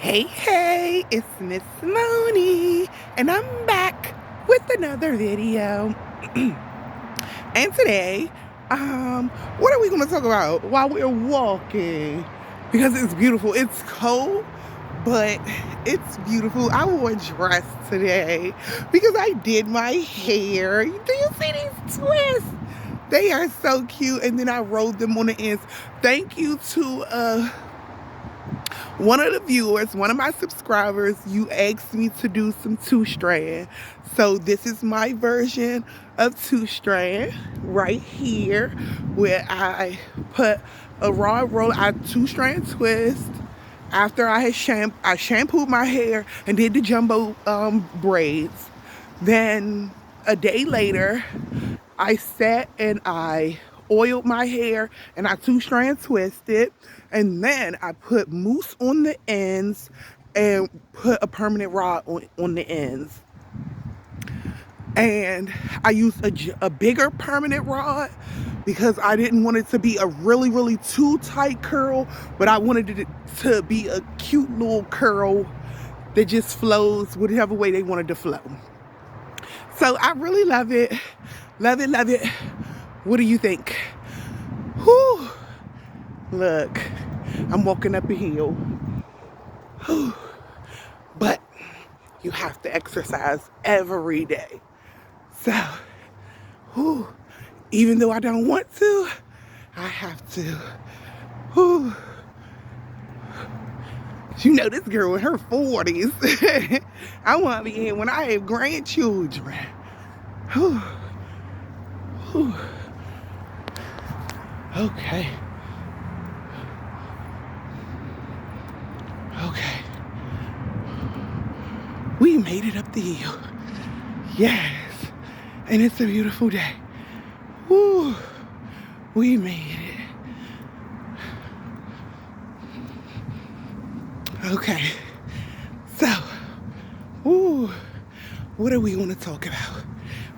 Hey, it's Ms.Moni, and I'm back with another video. And today, what are we going to talk about while we're walking? Because it's beautiful. It's cold, but it's beautiful. I wore a dress today because I did my hair. Do you see these twists? They are so cute, and then I rolled them on the ends. Thank you to one of the viewers, one of my subscribers, you asked me to do some two-strand. So this is my version of two-strand right here, where I put a raw roll, I two-strand twist. After I had I shampooed my hair and did the jumbo braids. Then a day later, I sat and I oiled my hair and I two-strand twisted, and then I put mousse on the ends and put a permanent rod on the ends. And I used a bigger permanent rod because I didn't want it to be a really too tight curl, but I wanted it to be a cute little curl that just flows whatever way they wanted to flow. So I really love it. Love it. What do you think? Whew. Look, I'm walking up a hill. Whew. But you have to exercise every day. So, whew, even though I don't want to, I have to. Whew. You know, this girl in her 40s. I want to be in when I have grandchildren. Whew. Whew. Okay. We made it up the hill. Yes. And it's a beautiful day. Woo. We made it. Okay. So, woo. What are we going to talk about?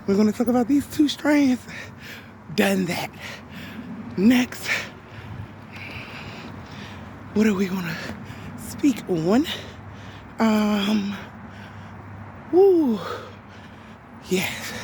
We're going to talk about these two strands. Done that. Next, what are we going to speak on? Woo. Yes.